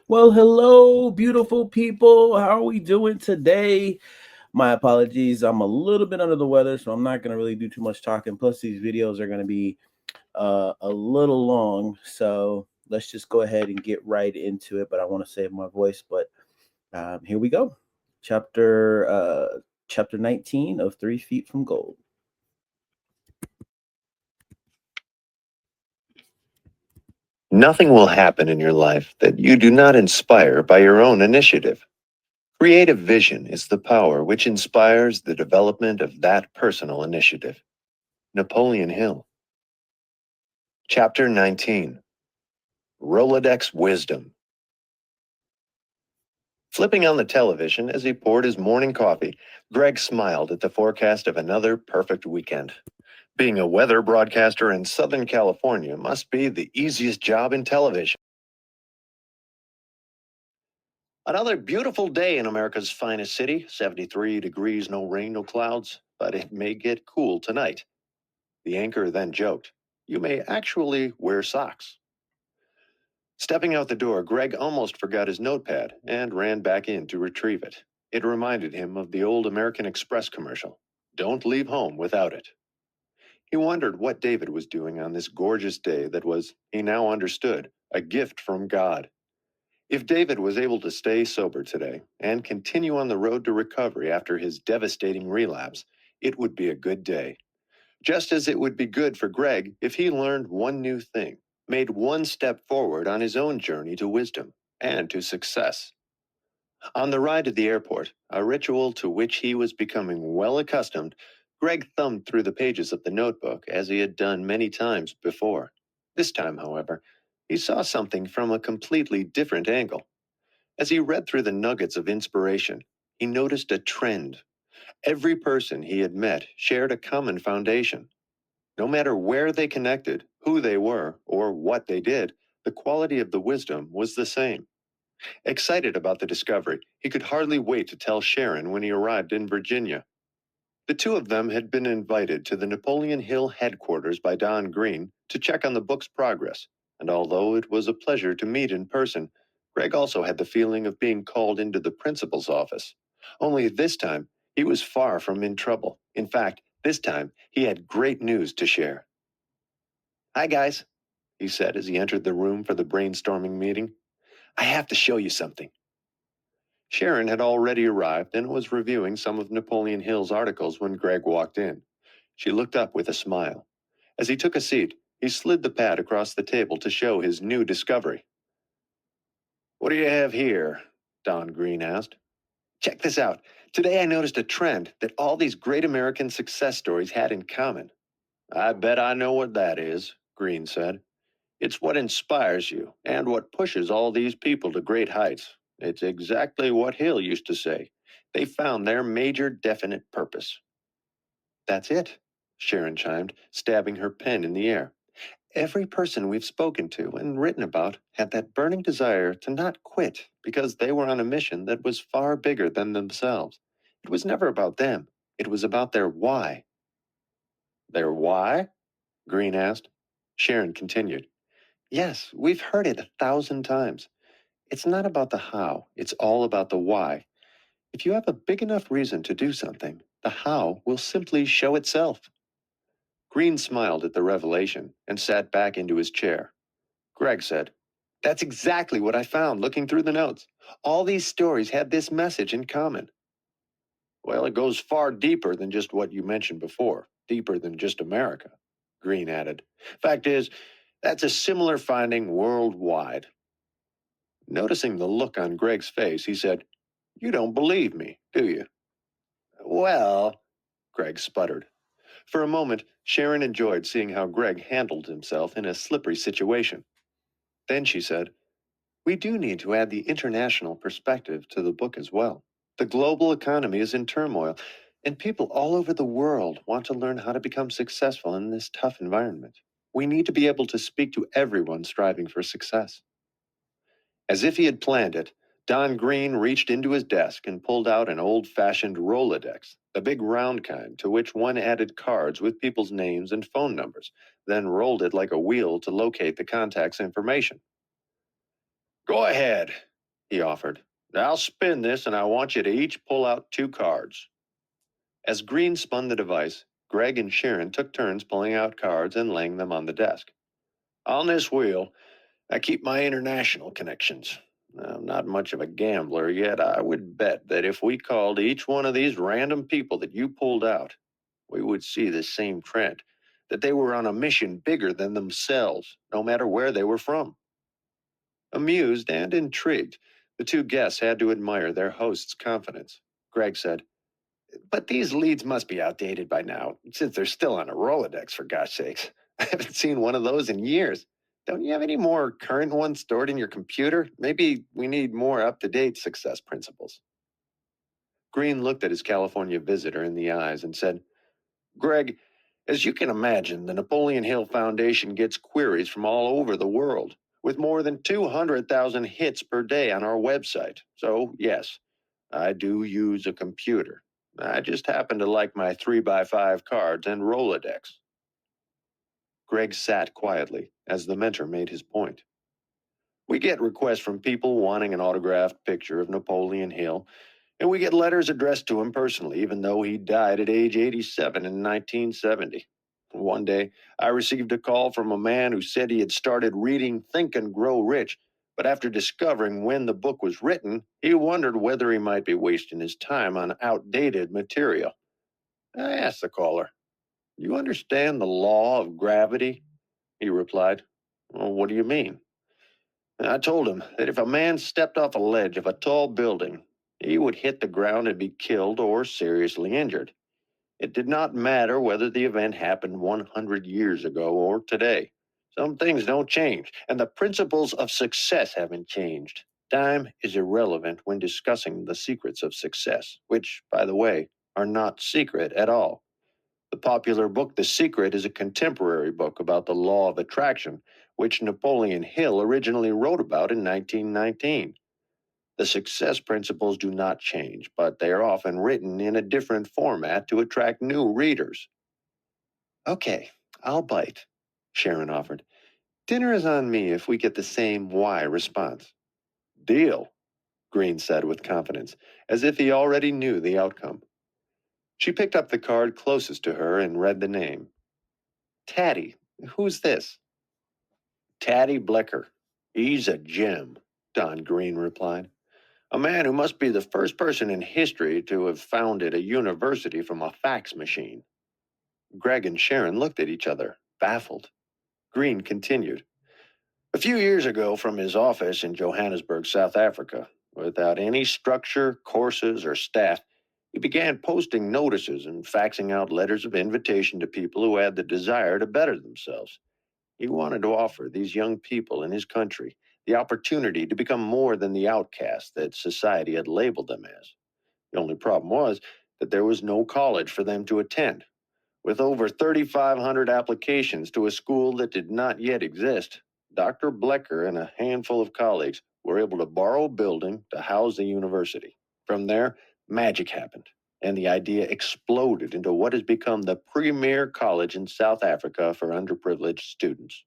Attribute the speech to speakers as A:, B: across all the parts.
A: Well, hello, beautiful people. How are we doing today? My apologies. I'm a little bit under the weather, so I'm not going to really do too much talking. Plus, these videos are going to be a little long. So let's just go ahead and get right into it. But I want to save my voice. But here we go. Chapter chapter 19 of 3 Feet from Gold.
B: Nothing will happen in your life that you do not inspire by your own initiative. Creative vision is the power which inspires the development of that personal initiative. Napoleon Hill. Chapter 19. Rolodex Wisdom. Flipping on the television as he poured his morning coffee, Greg smiled at the forecast of another perfect weekend. Being a weather broadcaster in Southern California must be the easiest job in television. Another beautiful day in America's finest city, 73 degrees, no rain, no clouds, but it may get cool tonight. The anchor then joked, "You may actually wear socks." Stepping out the door, Greg almost forgot his notepad and ran back in to retrieve it. It reminded him of the old American Express commercial, "Don't leave home without it." He wondered what David was doing on this gorgeous day that was, he now understood, a gift from God. If David was able to stay sober today and continue on the road to recovery after his devastating relapse, it would be a good day. Just as it would be good for Greg if he learned one new thing, made one step forward on his own journey to wisdom and to success. On the ride to the airport, a ritual to which he was becoming well accustomed, Greg thumbed through the pages of the notebook as he had done many times before. This time, however, he saw something from a completely different angle. As he read through the nuggets of inspiration, he noticed a trend. Every person he had met shared a common foundation. No matter where they connected, who they were, or what they did, the quality of the wisdom was the same. Excited about the discovery, he could hardly wait to tell Sharon when he arrived in Virginia. The two of them had been invited to the Napoleon Hill headquarters by Don Green to check on the book's progress, and although it was a pleasure to meet in person, Greg also had the feeling of being called into the principal's office. Only this time, he was far from in trouble. In fact, this time, he had great news to share. "Hi, guys," he said as he entered the room for the brainstorming meeting. "I have to show you something." Sharon had already arrived and was reviewing some of Napoleon Hill's articles when Greg walked in. She looked up with a smile. As he took a seat, he slid the pad across the table to show his new discovery. "What do you have here?" Don Green asked. "Check this out. Today I noticed a trend that all these great American success stories had in common." "I bet I know what that is," Green said. "It's what inspires you and what pushes all these people to great heights. It's exactly what Hill used to say. They found their major definite purpose." "That's it," Sharon chimed, stabbing her pen in the air. "Every person we've spoken to and written about had that burning desire to not quit because they were on a mission that was far bigger than themselves. It was never about them. It was about their why." "Their why?" Green asked. Sharon continued. "Yes, we've heard it 1,000 times. It's not about the how, it's all about the why. If you have a big enough reason to do something, the how will simply show itself." Green smiled at the revelation and sat back into his chair. Greg said, "That's exactly what I found looking through the notes. All these stories had this message in common." "Well, it goes far deeper than just what you mentioned before, deeper than just America," Green added. "Fact is, that's a similar finding worldwide." Noticing the look on Greg's face, he said, "You don't believe me, do you?" "Well," Greg sputtered. For a moment, Sharon enjoyed seeing how Greg handled himself in a slippery situation. Then she said, "We do need to add the international perspective to the book as well. The global economy is in turmoil, and people all over the world want to learn how to become successful in this tough environment. We need to be able to speak to everyone striving for success." As if he had planned it, Don Green reached into his desk and pulled out an old-fashioned Rolodex, the big round kind to which one added cards with people's names and phone numbers, then rolled it like a wheel to locate the contact's information. Go ahead, he offered. I'll spin this and I want you to each pull out 2 cards. As Green spun the device, Greg and Sharon took turns pulling out cards and laying them on the desk. On this wheel, I keep my international connections. I'm not much of a gambler, yet I would bet that if we called each one of these random people that you pulled out, we would see the same trend, that they were on a mission bigger than themselves, no matter where they were from. Amused and intrigued, the 2 guests had to admire their host's confidence. Greg said, "But these leads must be outdated by now, since they're still on a Rolodex, for gosh sakes. I haven't seen one of those in years. Don't you have any more current ones stored in your computer? Maybe we need more up-to-date success principles." Green looked at his California visitor in the eyes and said, "Greg, as you can imagine, the Napoleon Hill Foundation gets queries from all over the world, with more than 200,000 hits per day on our website. So, yes, I do use a computer. I just happen to like my 3x5 cards and Rolodex." Greg sat quietly as the mentor made his point. "We get requests from people wanting an autographed picture of Napoleon Hill, and we get letters addressed to him personally, even though he died at age 87 in 1970. One day, I received a call from a man who said he had started reading Think and Grow Rich, but after discovering when the book was written, he wondered whether he might be wasting his time on outdated material. I asked the caller, 'You understand the law of gravity?' He replied, 'Well, what do you mean?' And I told him that if a man stepped off a ledge of a tall building, he would hit the ground and be killed or seriously injured. It did not matter whether the event happened 100 years ago or today. Some things don't change, and the principles of success haven't changed. Time is irrelevant when discussing the secrets of success, which, by the way, are not secret at all. The popular book, The Secret, is a contemporary book about the law of attraction, which Napoleon Hill originally wrote about in 1919. The success principles do not change, but they are often written in a different format to attract new readers." "Okay, I'll bite," Sharon offered. "Dinner is on me if we get the same why response." "Deal," Green said with confidence, as if he already knew the outcome. She picked up the card closest to her and read the name. "Taddy. Who's this?" "Taddy Blecker. He's a gem," Don Green replied. "A man who must be the first person in history to have founded a university from a fax machine." Greg and Sharon looked at each other, baffled. Green continued. "A few years ago, from his office in Johannesburg, South Africa, without any structure, courses, or staff, he began posting notices and faxing out letters of invitation to people who had the desire to better themselves. He wanted to offer these young people in his country the opportunity to become more than the outcast that society had labeled them as. The only problem was that there was no college for them to attend. With over 3,500 applications to a school that did not yet exist, Dr. Blecker and a handful of colleagues were able to borrow a building to house the university. From there, magic happened, and the idea exploded into what has become the premier college in South Africa for underprivileged students."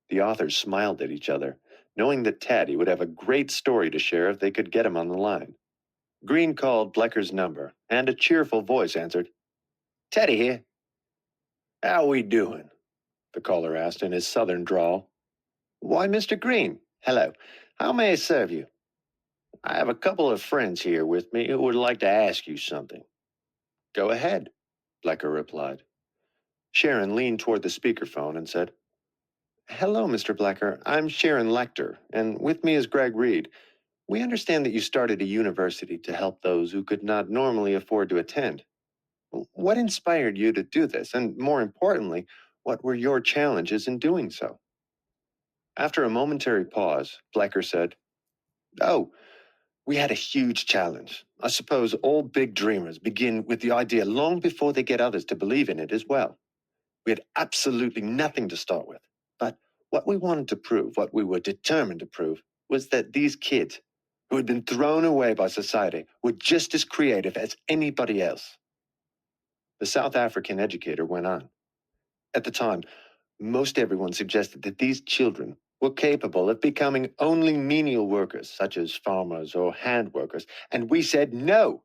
B: The authors smiled at each other, knowing that Taddy would have a great story to share if they could get him on the line. Green called Blecker's number, and a cheerful voice answered. "Teddy here." "How we doing?" the caller asked in his southern drawl. "Why, Mr. Green, hello. How may I serve you?" "I have a couple of friends here with me who would like to ask you something." "Go ahead," Blecker replied. Sharon leaned toward the speakerphone and said, "Hello, Mr. Blecker. I'm Sharon Lechter, and with me is Greg Reid. We understand that you started a university to help those who could not normally afford to attend. What inspired you to do this? And more importantly, what were your challenges in doing so?" After a momentary pause, Blecker said, "Oh, we had a huge challenge. I suppose all big dreamers begin with the idea long before they get others to believe in it as well. We had absolutely nothing to start with. But what we wanted to prove, what we were determined to prove, was that these kids, who had been thrown away by society, were just as creative as anybody else." The South African educator went on. "At the time, most everyone suggested that these children were capable of becoming only menial workers, such as farmers or hand workers, and we said no.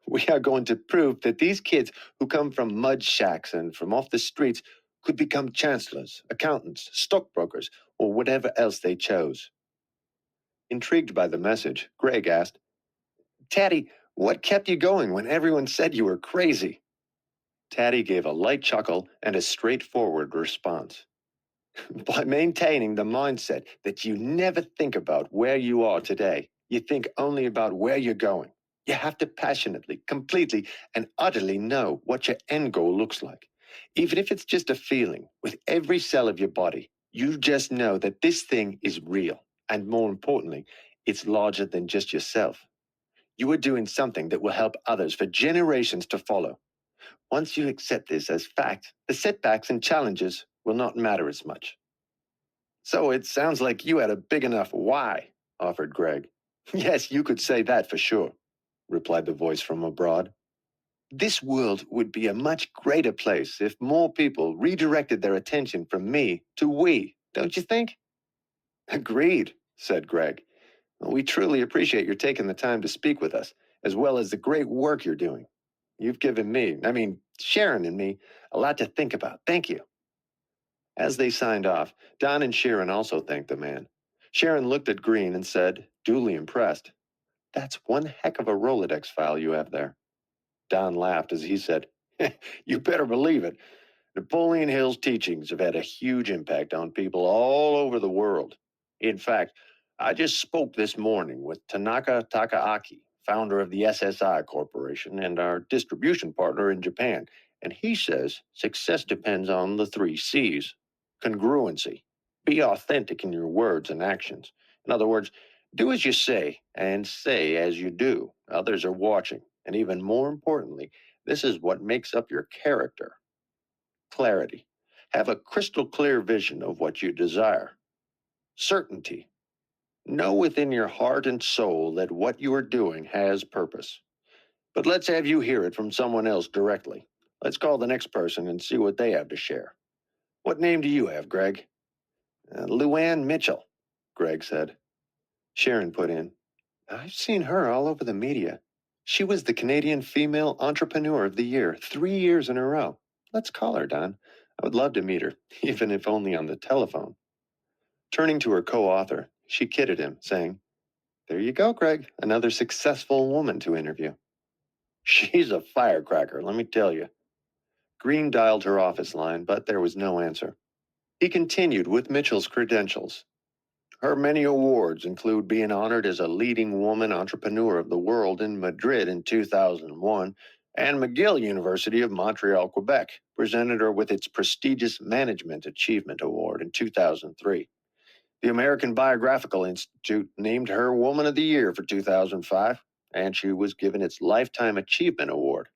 B: We are going to prove that these kids who come from mud shacks and from off the streets could become chancellors, accountants, stockbrokers, or whatever else they chose. Intrigued by the message, Greg asked, Taddy, what kept you going when everyone said you were crazy? Taddy gave a light chuckle and a straightforward response. By maintaining the mindset that you never think about where you are today, you think only about where you're going. You have to passionately, completely, and utterly know what your end goal looks like. Even if it's just a feeling, with every cell of your body, you just know that this thing is real. And more importantly, it's larger than just yourself. You are doing something that will help others for generations to follow. Once you accept this as fact, the setbacks and challenges will not matter as much. So it sounds like you had a big enough why, offered Greg. Yes, you could say that for sure, replied the voice from abroad. This world would be a much greater place if more people redirected their attention from me to we, don't you think? Agreed, said Greg. We truly appreciate your taking the time to speak with us, as well as the great work you're doing. You've given Sharon and me, a lot to think about. Thank you. As they signed off, Don and Sharon also thanked the man. Sharon looked at Green and said, duly impressed, That's one heck of a Rolodex file you have there. Don laughed as he said, You better believe it. Napoleon Hill's teachings have had a huge impact on people all over the world. In fact, I just spoke this morning with Tanaka Takaaki, founder of the SSI Corporation and our distribution partner in Japan, and he says success depends on the 3 C's. Congruency. Be authentic in your words and actions. In other words, do as you say and say as you do. Others are watching. And even more importantly, this is what makes up your character. Clarity. Have a crystal clear vision of what you desire. Certainty. Know within your heart and soul that what you are doing has purpose. But let's have you hear it from someone else directly. Let's call the next person and see what they have to share. What name do you have, Greg? Luann Mitchell, Greg said. Sharon put in, I've seen her all over the media. She was the Canadian Female Entrepreneur of the Year 3 years in a row. Let's call her, Don. I would love to meet her, even if only on the telephone. Turning to her co-author, she kidded him, saying, There you go, Greg, another successful woman to interview. She's a firecracker, let me tell you. Green dialed her office line, but there was no answer. He continued with Mitchell's credentials. Her many awards include being honored as a leading woman entrepreneur of the world in Madrid in 2001, and McGill University of Montreal, Quebec, presented her with its prestigious Management Achievement Award in 2003. The American Biographical Institute named her Woman of the Year for 2005, and she was given its Lifetime Achievement Award.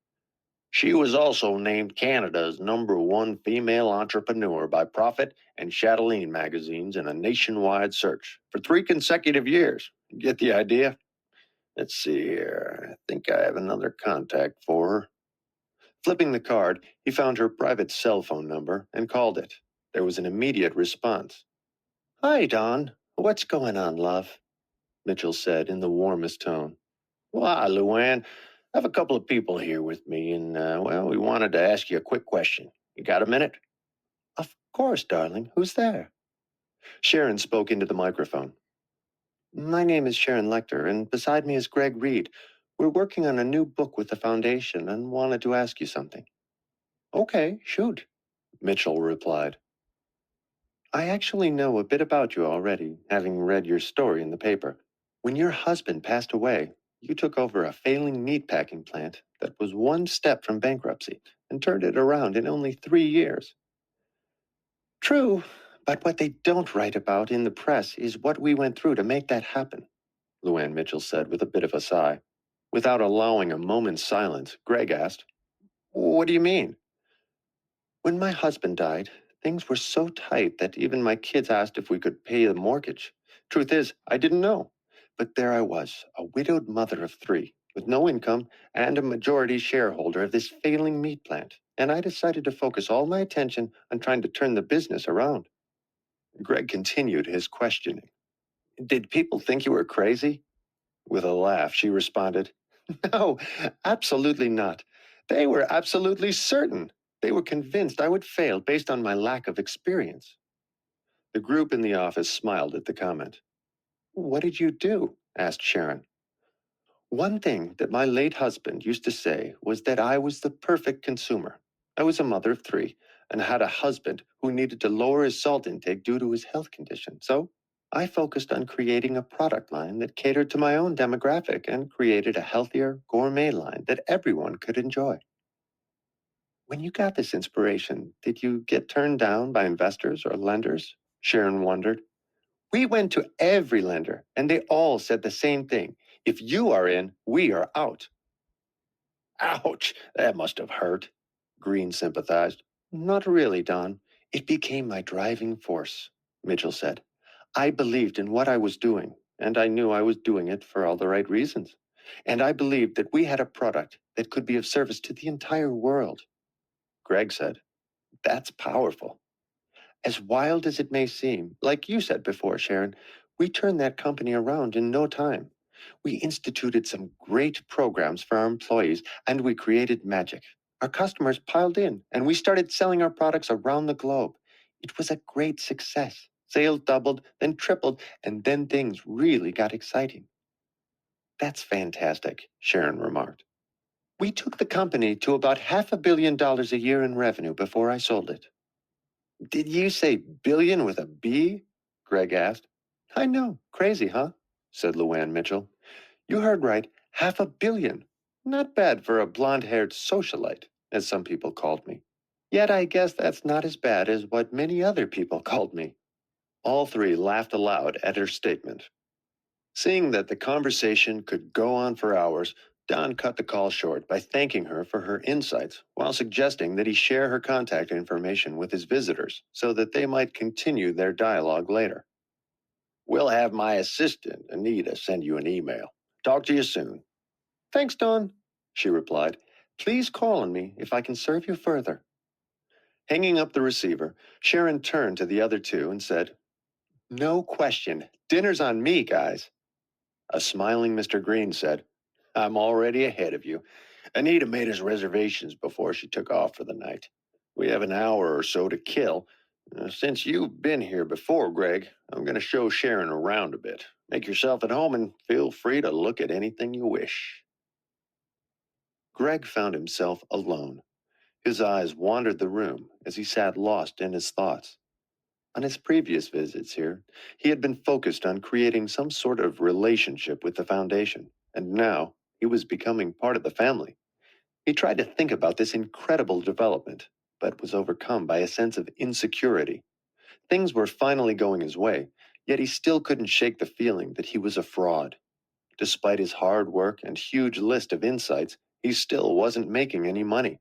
B: She was also named Canada's #1 female entrepreneur by Profit and Chatelaine magazines in a nationwide search for 3 consecutive years. Get the idea? Let's see here. I think I have another contact for her. Flipping the card, he found her private cell phone number and called it. There was an immediate response. Hi, Don. What's going on, love? Mitchell said in the warmest tone. Why, Luann, I have a couple of people here with me, and, we wanted to ask you a quick question. You got a minute? Of course, darling. Who's there? Sharon spoke into the microphone. My name is Sharon Lechter, and beside me is Greg Reid. We're working on a new book with the foundation and wanted to ask you something. Okay, shoot, Mitchell replied. I actually know a bit about you already, having read your story in the paper. When your husband passed away, you took over a failing meatpacking plant that was one step from bankruptcy and turned it around in only 3 years. True, but what they don't write about in the press is what we went through to make that happen, Luann Mitchell said with a bit of a sigh. Without allowing a moment's silence, Greg asked, What do you mean? When my husband died, things were so tight that even my kids asked if we could pay the mortgage. Truth is, I didn't know. But there I was, a widowed mother of 3, with no income and a majority shareholder of this failing meat plant. And I decided to focus all my attention on trying to turn the business around. Greg continued his questioning. Did people think you were crazy? With a laugh, she responded, No, absolutely not. They were absolutely certain. They were convinced I would fail based on my lack of experience. The group in the office smiled at the comment. What did you do? Asked Sharon. One thing that my late husband used to say was that I was the perfect consumer. I was a mother of three and had a husband who needed to lower his salt intake due to his health condition. So I focused on creating a product line that catered to my own demographic and created a healthier gourmet line that everyone could enjoy. When you got this inspiration, did you get turned down by investors or lenders? Sharon wondered. We went to every lender, and they all said the same thing. If you are in, we are out. Ouch, that must have hurt. Green sympathized. Not really, Don. It became my driving force, Mitchell said. I believed in what I was doing, and I knew I was doing it for all the right reasons. And I believed that we had a product that could be of service to the entire world. Greg said, That's powerful. As wild as it may seem, like you said before, Sharon, we turned that company around in no time. We instituted some great programs for our employees, and we created magic. Our customers piled in, and we started selling our products around the globe. It was a great success. Sales doubled, then tripled, and then things really got exciting. That's fantastic, Sharon remarked. We took the company to about $500 million a year in revenue before I sold it. Did you say billion with a B? Greg asked. I know, crazy, huh? Said Luann Mitchell. You heard right, $500 million. Not bad for a blonde-haired socialite, as some people called me. Yet I guess that's not as bad as what many other people called me. All three laughed aloud at her statement. Seeing that the conversation could go on for hours, Don cut the call short by thanking her for her insights while suggesting that he share her contact information with his visitors so that they might continue their dialogue later. We'll have my assistant, Anita, send you an email. Talk to you soon. Thanks, Don, she replied. Please call on me if I can serve you further. Hanging up the receiver, Sharon turned to the other two and said, No question, dinner's on me, guys. A smiling Mr. Green said, I'm already ahead of you. Anita made us reservations before she took off for the night. We have an hour or so to kill. Since you've been here before, Greg, I'm going to show Sharon around a bit. Make yourself at home and feel free to look at anything you wish. Greg found himself alone. His eyes wandered the room as he sat lost in his thoughts. On his previous visits here, he had been focused on creating some sort of relationship with the Foundation, and now he was becoming part of the family. He tried to think about this incredible development, but was overcome by a sense of insecurity. Things were finally going his way, yet he still couldn't shake the feeling that he was a fraud. Despite his hard work and huge list of insights, he still wasn't making any money.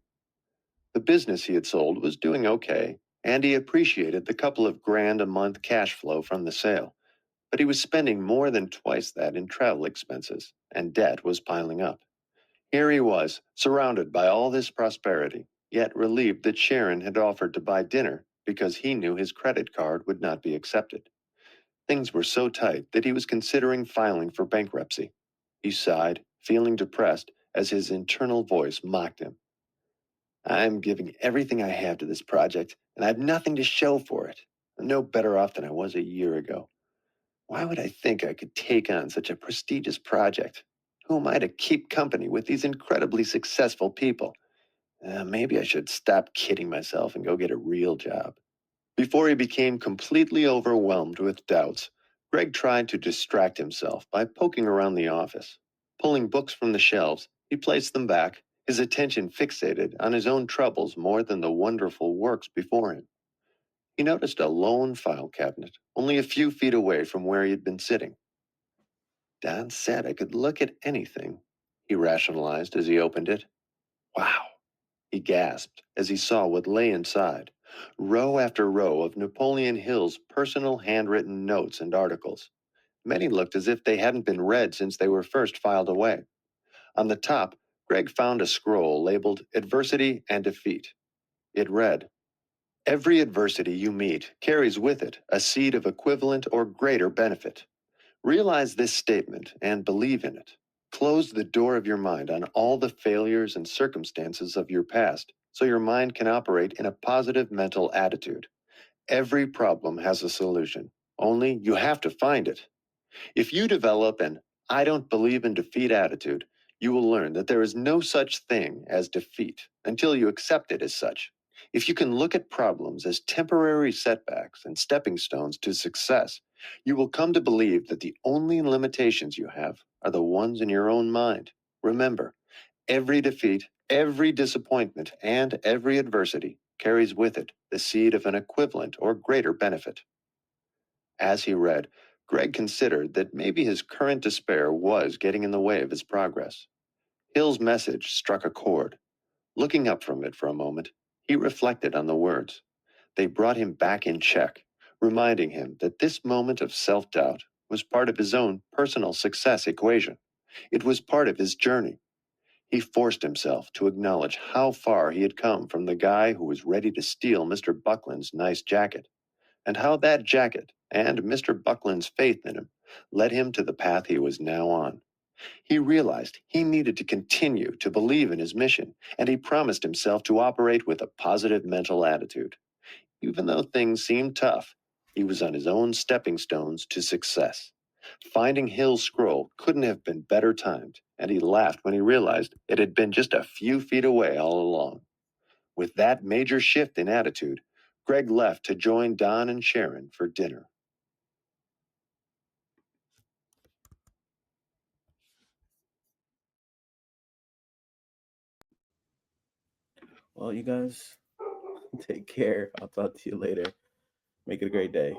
B: The business he had sold was doing okay, and he appreciated the couple of grand a month cash flow from the sale. But he was spending more than twice that in travel expenses, and debt was piling up. Here he was, surrounded by all this prosperity, yet relieved that Sharon had offered to buy dinner because he knew his credit card would not be accepted. Things were so tight that he was considering filing for bankruptcy. He sighed, feeling depressed as his internal voice mocked him. I'm giving everything I have to this project, and I have nothing to show for it. I'm no better off than I was a year ago. Why would I think I could take on such a prestigious project? Who am I to keep company with these incredibly successful people? Maybe I should stop kidding myself and go get a real job. Before he became completely overwhelmed with doubts, Greg tried to distract himself by poking around the office. Pulling books from the shelves, he placed them back, his attention fixated on his own troubles more than the wonderful works before him. He noticed a lone file cabinet, only a few feet away from where he had been sitting. Don said I could look at anything, he rationalized as he opened it. Wow, he gasped as he saw what lay inside. Row after row of Napoleon Hill's personal handwritten notes and articles. Many looked as if they hadn't been read since they were first filed away. On the top, Greg found a scroll labeled Adversity and Defeat. It read, Every adversity you meet carries with it a seed of equivalent or greater benefit. Realize this statement and believe in it. Close the door of your mind on all the failures and circumstances of your past so your mind can operate in a positive mental attitude. Every problem has a solution, only you have to find it. If you develop an "I don't believe in defeat" attitude, you will learn that there is no such thing as defeat until you accept it as such. If you can look at problems as temporary setbacks and stepping stones to success, you will come to believe that the only limitations you have are the ones in your own mind. Remember, every defeat, every disappointment, and every adversity carries with it the seed of an equivalent or greater benefit. As he read, Greg considered that maybe his current despair was getting in the way of his progress. Hill's message struck a chord. Looking up from it for a moment, he reflected on the words. They brought him back in check, reminding him that this moment of self-doubt was part of his own personal success equation. It was part of his journey. He forced himself to acknowledge how far he had come from the guy who was ready to steal Mr. Buckland's nice jacket, and how that jacket and Mr. Buckland's faith in him led him to the path he was now on. He realized he needed to continue to believe in his mission, and he promised himself to operate with a positive mental attitude. Even though things seemed tough, he was on his own stepping stones to success. Finding Hill's scroll couldn't have been better timed, and he laughed when he realized it had been just a few feet away all along. With that major shift in attitude, Greg left to join Don and Sharon for dinner.
A: Well, you guys, take care. I'll talk to you later. Make it a great day.